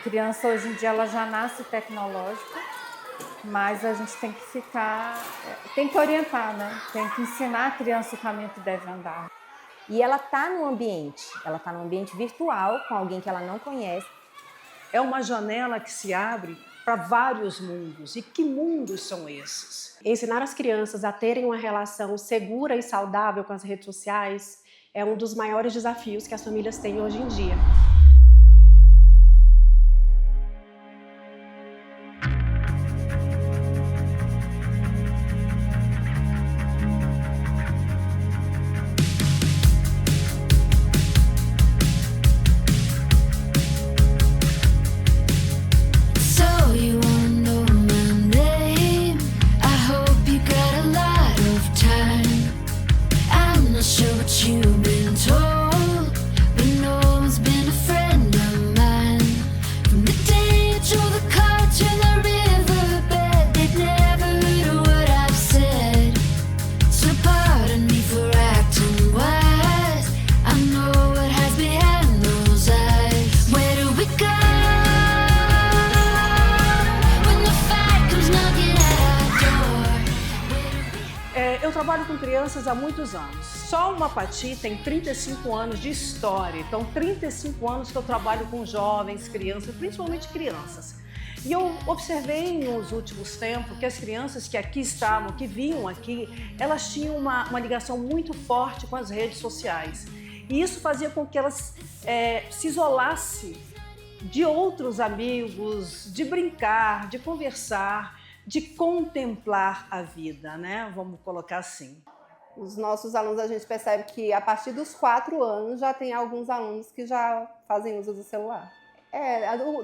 criança hoje em dia ela já nasce tecnológica, mas a gente tem que tem que orientar, né? Tem que ensinar a criança o caminho que deve andar. E ela está no ambiente, virtual com alguém que ela não conhece. É uma janela que se abre para vários mundos. E que mundos são esses? Ensinar as crianças a terem uma relação segura e saudável com as redes sociais é um dos maiores desafios que as famílias têm hoje em dia. Eu trabalho com crianças há muitos anos. Só uma Pati tem 35 anos de história. Então, 35 anos que eu trabalho com jovens, crianças, principalmente crianças. E eu observei nos últimos tempos que as crianças que aqui estavam, que vinham aqui, elas tinham uma ligação muito forte com as redes sociais. E isso fazia com que elas se isolassem de outros amigos, de brincar, de conversar, de contemplar a vida, né? Vamos colocar assim. Os nossos alunos, a gente percebe que a partir dos 4 anos já tem alguns alunos que já fazem uso do celular.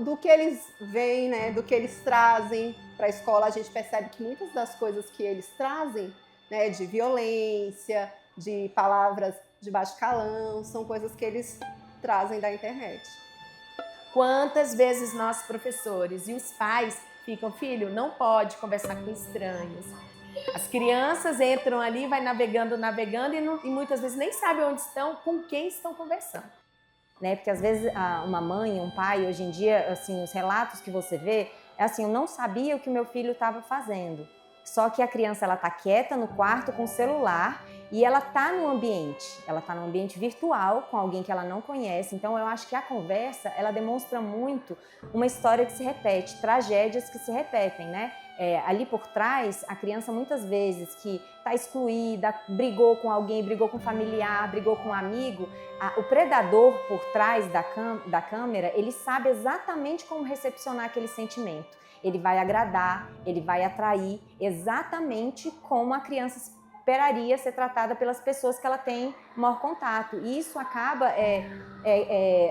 Do que eles veem, né, do que eles trazem para a escola, a gente percebe que muitas das coisas que eles trazem, né, de violência, de palavras de baixo calão, são coisas que eles trazem da internet. Quantas vezes nós, professores e os pais, ficam, filho, não pode conversar com estranhos. As crianças entram ali, vai navegando e muitas vezes nem sabem onde estão, com quem estão conversando. Né? Porque às vezes uma mãe, um pai, hoje em dia, assim, os relatos que você vê, é assim, eu não sabia o que meu filho estava fazendo. Só que a criança, ela tá quieta no quarto com o celular e ela tá no ambiente virtual com alguém que ela não conhece. Então eu acho que a conversa, ela demonstra muito uma história que se repete, tragédias que se repetem, né? Ali por trás, a criança muitas vezes que está excluída, brigou com alguém, brigou com um familiar, brigou com um amigo, o predador por trás da câmera, ele sabe exatamente como recepcionar aquele sentimento. Ele vai agradar, ele vai atrair exatamente como a criança esperaria ser tratada pelas pessoas que ela tem maior contato. E isso acaba,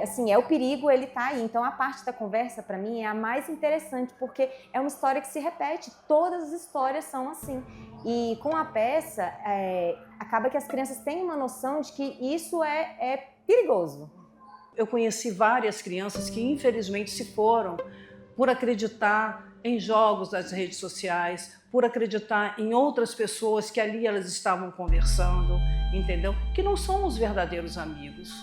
assim, o perigo, ele tá aí. Então a parte da conversa, para mim, é a mais interessante, porque é uma história que se repete, todas as histórias são assim. E com a peça, acaba que as crianças têm uma noção de que isso é perigoso. Eu conheci várias crianças que infelizmente se foram por acreditar em jogos das redes sociais, por acreditar em outras pessoas que ali elas estavam conversando, entendeu? Que não são os verdadeiros amigos.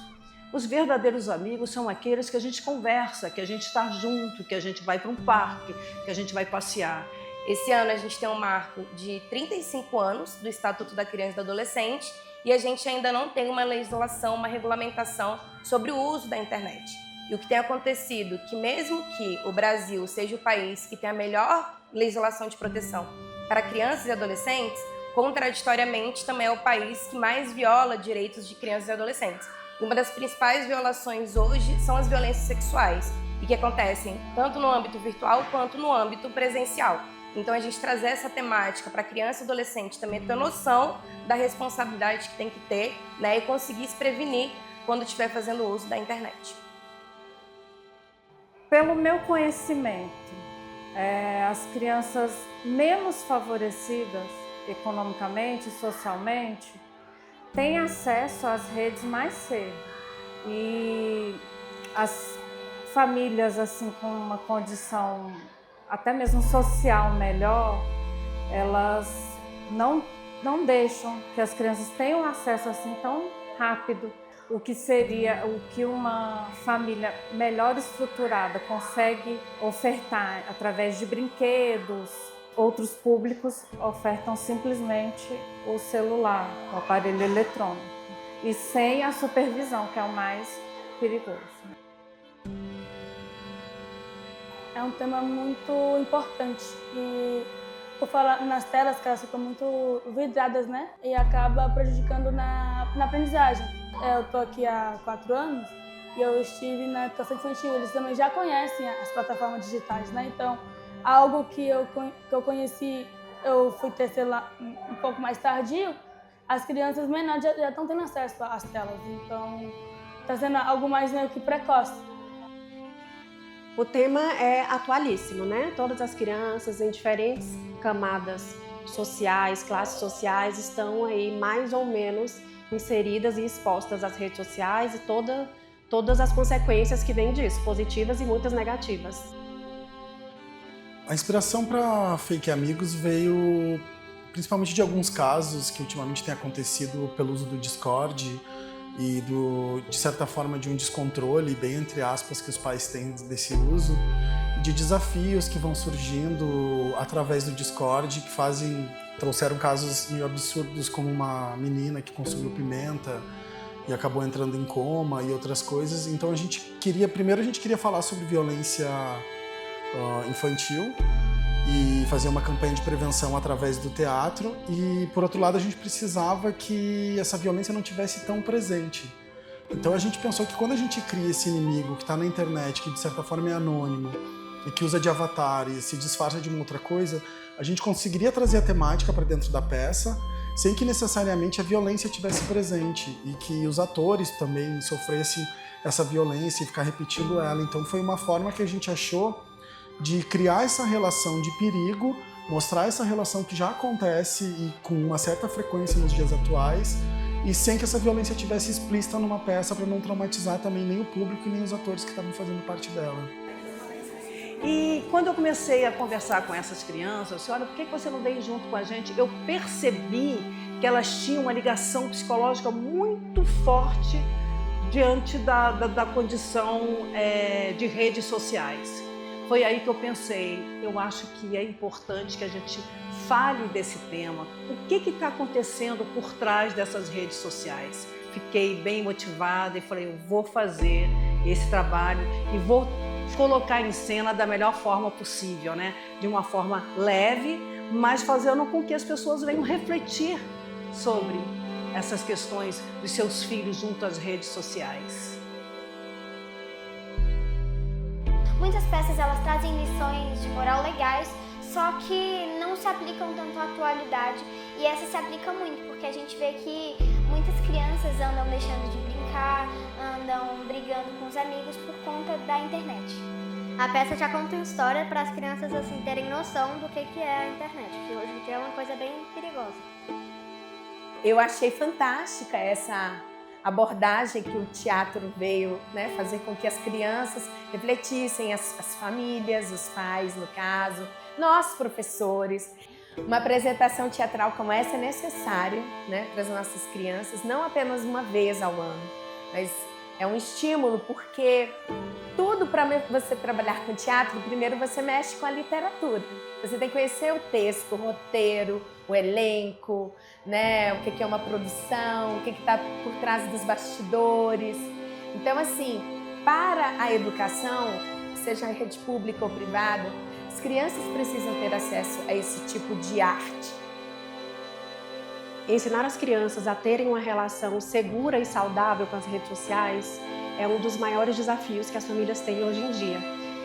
Os verdadeiros amigos são aqueles que a gente conversa, que a gente está junto, que a gente vai para um parque, que a gente vai passear. Esse ano a gente tem um marco de 35 anos do Estatuto da Criança e do Adolescente e a gente ainda não tem uma legislação, uma regulamentação sobre o uso da internet. E o que tem acontecido, que mesmo que o Brasil seja o país que tem a melhor legislação de proteção para crianças e adolescentes, contraditoriamente também é o país que mais viola direitos de crianças e adolescentes. E uma das principais violações hoje são as violências sexuais, e que acontecem tanto no âmbito virtual quanto no âmbito presencial. Então a gente trazer essa temática para criança e adolescente também ter noção da responsabilidade que tem que ter, né, e conseguir se prevenir quando estiver fazendo uso da internet. Pelo meu conhecimento, as crianças menos favorecidas economicamente e socialmente têm acesso às redes mais cedo. E as famílias assim, com uma condição até mesmo social melhor, elas não deixam que as crianças tenham acesso assim tão rápido o que uma família melhor estruturada consegue ofertar através de brinquedos. Outros públicos ofertam simplesmente o celular, o aparelho eletrônico, e sem a supervisão, que é o mais perigoso. É um tema muito importante e, por falar nas telas, que elas ficam muito vidradas, né? E acaba prejudicando na aprendizagem. Eu tô aqui há 4 anos e eu estive na educação infantil. Eles também já conhecem as plataformas digitais, né? Então, algo que eu conheci, eu fui ter celular um pouco mais tardio, as crianças menores já estão tendo acesso às telas. Então, está sendo algo mais meio que precoce. O tema é atualíssimo, né? Todas as crianças em diferentes camadas sociais, classes sociais, estão aí mais ou menos inseridas e expostas às redes sociais e todas as consequências que vêm disso, positivas e muitas negativas. A inspiração para Fake Amigos veio principalmente de alguns casos que ultimamente têm acontecido pelo uso do Discord e de certa forma de um descontrole, bem entre aspas, que os pais têm desse uso, de desafios que vão surgindo através do Discord, que trouxeram casos meio absurdos, como uma menina que consumiu pimenta e acabou entrando em coma e outras coisas. Então a gente queria falar sobre violência infantil e fazer uma campanha de prevenção através do teatro, e por outro lado a gente precisava que essa violência não tivesse tão presente. Então a gente pensou que quando a gente cria esse inimigo que está na internet, que de certa forma é anônimo e que usa de avatar e se disfarça de uma outra coisa, a gente conseguiria trazer a temática para dentro da peça sem que necessariamente a violência estivesse presente e que os atores também sofressem essa violência e ficar repetindo ela. Então foi uma forma que a gente achou de criar essa relação de perigo, mostrar essa relação que já acontece e com uma certa frequência nos dias atuais, e sem que essa violência estivesse explícita numa peça, para não traumatizar também nem o público e nem os atores que estavam fazendo parte dela. E quando eu comecei a conversar com essas crianças, eu disse, olha, por que você não veio junto com a gente? Eu percebi que elas tinham uma ligação psicológica muito forte diante da condição de redes sociais. Foi aí que eu pensei, eu acho que é importante que a gente fale desse tema. O que está acontecendo por trás dessas redes sociais? Fiquei bem motivada e falei, eu vou fazer esse trabalho e vou colocar em cena da melhor forma possível, né? De uma forma leve, mas fazendo com que as pessoas venham refletir sobre essas questões dos seus filhos junto às redes sociais. Muitas peças elas trazem lições de moral legais, só que não se aplicam tanto à atualidade, e essa se aplica muito, porque a gente vê que muitas crianças andam deixando de brincar, andam brigando com os amigos por conta da internet. A peça já conta uma história para as crianças assim terem noção do que é a internet, que hoje em dia é uma coisa bem perigosa. Eu achei fantástica essa abordagem que o teatro veio, né, fazer com que as crianças refletissem, as famílias, os pais, no caso, nós, professores. Uma apresentação teatral como essa é necessária, né, para as nossas crianças, não apenas uma vez ao ano, mas é um estímulo, porque tudo para você trabalhar com teatro, primeiro você mexe com a literatura. Você tem que conhecer o texto, o roteiro, o elenco, né? O que é uma produção, o que está por trás dos bastidores. Então, assim, para a educação, seja a rede pública ou privada, as crianças precisam ter acesso a esse tipo de arte. Ensinar as crianças a terem uma relação segura e saudável com as redes sociais é um dos maiores desafios que as famílias têm hoje em dia.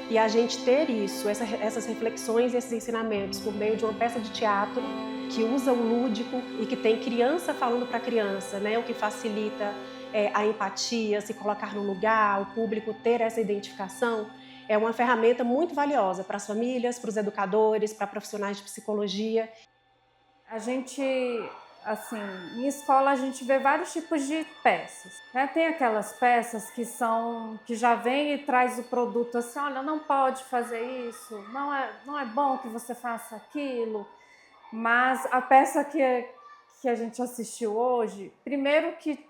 E a gente ter isso, essas reflexões e esses ensinamentos por meio de uma peça de teatro que usa o lúdico e que tem criança falando para criança, né? O que facilita a empatia, se colocar no lugar, o público ter essa identificação, é uma ferramenta muito valiosa para as famílias, para os educadores, para profissionais de psicologia. A gente, assim, em escola a gente vê vários tipos de peças, né? Tem aquelas peças que já vem e traz o produto assim, olha, não pode fazer isso, não é bom que você faça aquilo. Mas a peça que a gente assistiu hoje, primeiro que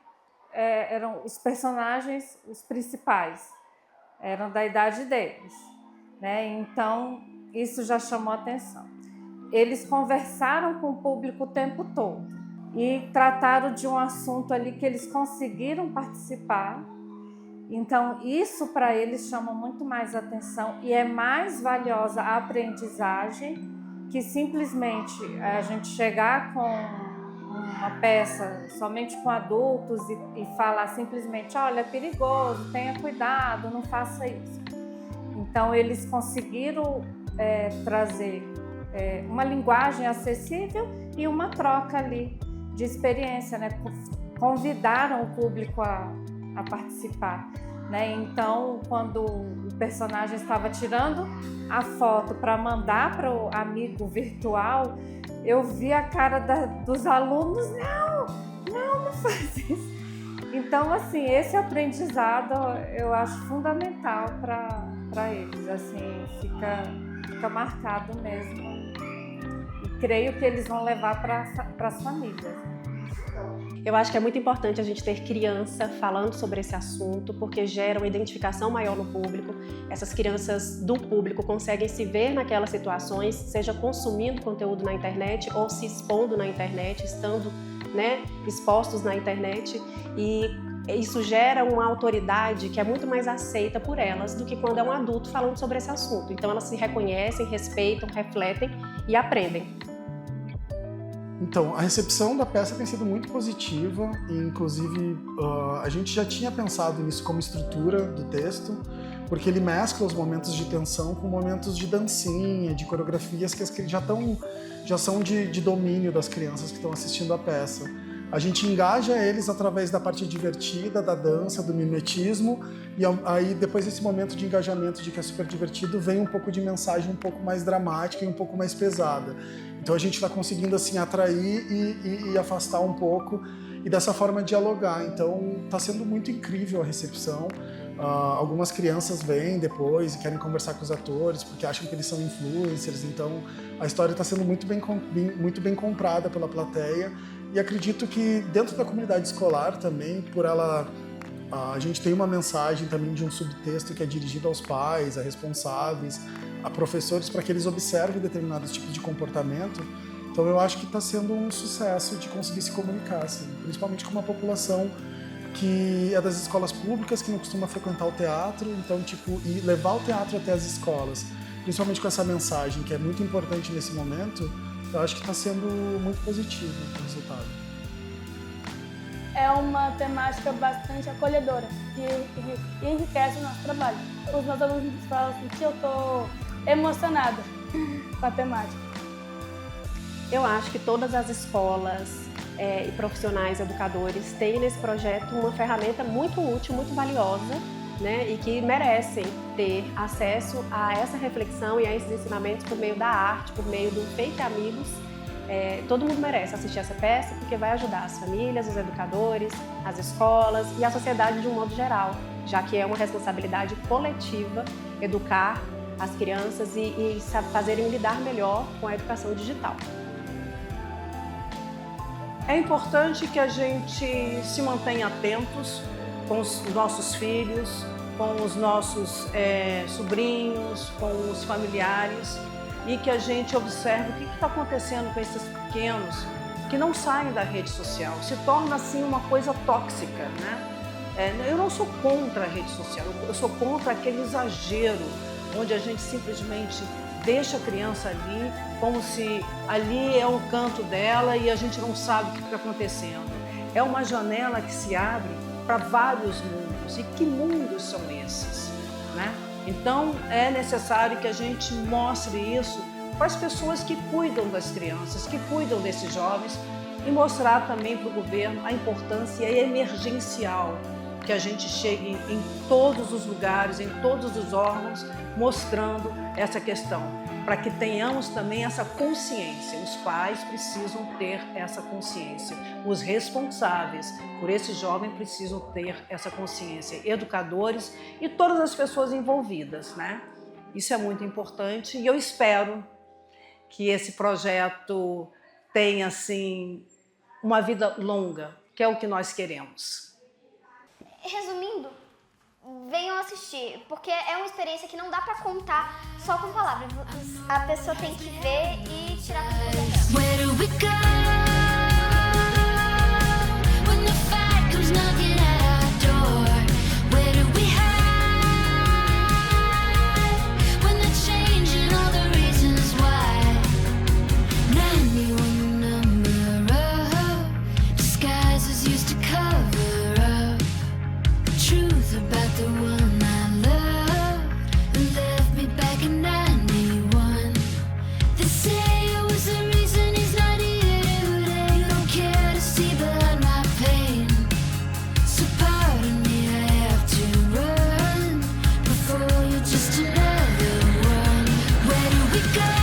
eram os personagens, os principais, eram da idade deles, né? Então, isso já chamou a atenção. Eles conversaram com o público o tempo todo e trataram de um assunto ali que eles conseguiram participar. Então, isso para eles chama muito mais atenção e é mais valiosa a aprendizagem que simplesmente a gente chegar com uma peça somente com adultos e falar simplesmente, olha, é perigoso, tenha cuidado, não faça isso. Então, eles conseguiram trazer uma linguagem acessível e uma troca ali de experiência, né? Convidaram o público a participar, né? Então, quando o personagem estava tirando a foto para mandar para o amigo virtual, eu vi a cara dos alunos, não faz isso. Então, assim, esse aprendizado eu acho fundamental para eles, assim, fica marcado mesmo. E creio que eles vão levar para as famílias. Eu acho que é muito importante a gente ter criança falando sobre esse assunto, porque gera uma identificação maior no público. Essas crianças do público conseguem se ver naquelas situações, seja consumindo conteúdo na internet ou se expondo na internet, estando, né, expostos na internet. E isso gera uma autoridade que é muito mais aceita por elas do que quando é um adulto falando sobre esse assunto. Então elas se reconhecem, respeitam, refletem e aprendem. Então, a recepção da peça tem sido muito positiva e, inclusive, a gente já tinha pensado nisso como estrutura do texto, porque ele mescla os momentos de tensão com momentos de dancinha, de coreografias que já são de domínio das crianças que estão assistindo a peça. A gente engaja eles através da parte divertida, da dança, do mimetismo, e aí depois desse momento de engajamento de que é super divertido, vem um pouco de mensagem um pouco mais dramática e um pouco mais pesada. Então a gente está conseguindo assim atrair e afastar um pouco e dessa forma dialogar. Então está sendo muito incrível a recepção. Algumas crianças vêm depois e querem conversar com os atores porque acham que eles são influencers. Então a história está sendo muito bem comprada pela plateia. E acredito que dentro da comunidade escolar também, a gente tem uma mensagem também de um subtexto que é dirigido aos pais, a responsáveis, a professores, para que eles observem determinados tipos de comportamento. Então eu acho que está sendo um sucesso de conseguir se comunicar, assim, principalmente com uma população que é das escolas públicas, que não costuma frequentar o teatro, então e levar o teatro até as escolas, principalmente com essa mensagem que é muito importante nesse momento. Eu acho que está sendo muito positivo o resultado. É uma temática bastante acolhedora e enriquece o nosso trabalho. Os meus alunos falam assim que eu estou emocionada com a temática. Eu acho que todas as escolas e profissionais educadores têm nesse projeto uma ferramenta muito útil, muito valiosa, né, e que merecem ter acesso a essa reflexão e a esses ensinamentos por meio da arte, por meio do Feito Amigos. Todo mundo merece assistir essa peça porque vai ajudar as famílias, os educadores, as escolas e a sociedade de um modo geral, já que é uma responsabilidade coletiva educar as crianças e fazerem lidar melhor com a educação digital. É importante que a gente se mantenha atentos com os nossos filhos, com os nossos sobrinhos, com os familiares, e que a gente observe o que está acontecendo com esses pequenos que não saem da rede social. Se torna assim uma coisa tóxica, né? Eu não sou contra a rede social, eu sou contra aquele exagero onde a gente simplesmente deixa a criança ali como se ali é o canto dela e a gente não sabe o que está acontecendo. É uma janela que se abre para vários mundos. E que mundos são esses, né? Então, é necessário que a gente mostre isso para as pessoas que cuidam das crianças, que cuidam desses jovens, e mostrar também para o governo a importância e a emergencial que a gente chegue em todos os lugares, em todos os órgãos, mostrando essa questão, para que tenhamos também essa consciência. Os pais precisam ter essa consciência, os responsáveis por esse jovem precisam ter essa consciência, educadores e todas as pessoas envolvidas, né? Isso é muito importante e eu espero que esse projeto tenha, assim, uma vida longa, que é o que nós queremos. Resumindo, venham assistir, porque é uma experiência que não dá pra contar só com palavras. A pessoa tem que ver e tirar a conclusão dela. Where do we go when the fight comes knocking at our door? Where do we hide when they're changing all the reasons why? 91 number of disguises used to cover up the truth about the one I loved who left me back in 91. They say it was the reason he's not here today. You don't care to see beyond my pain, so pardon me, I have to run before you're just another one. Where do we go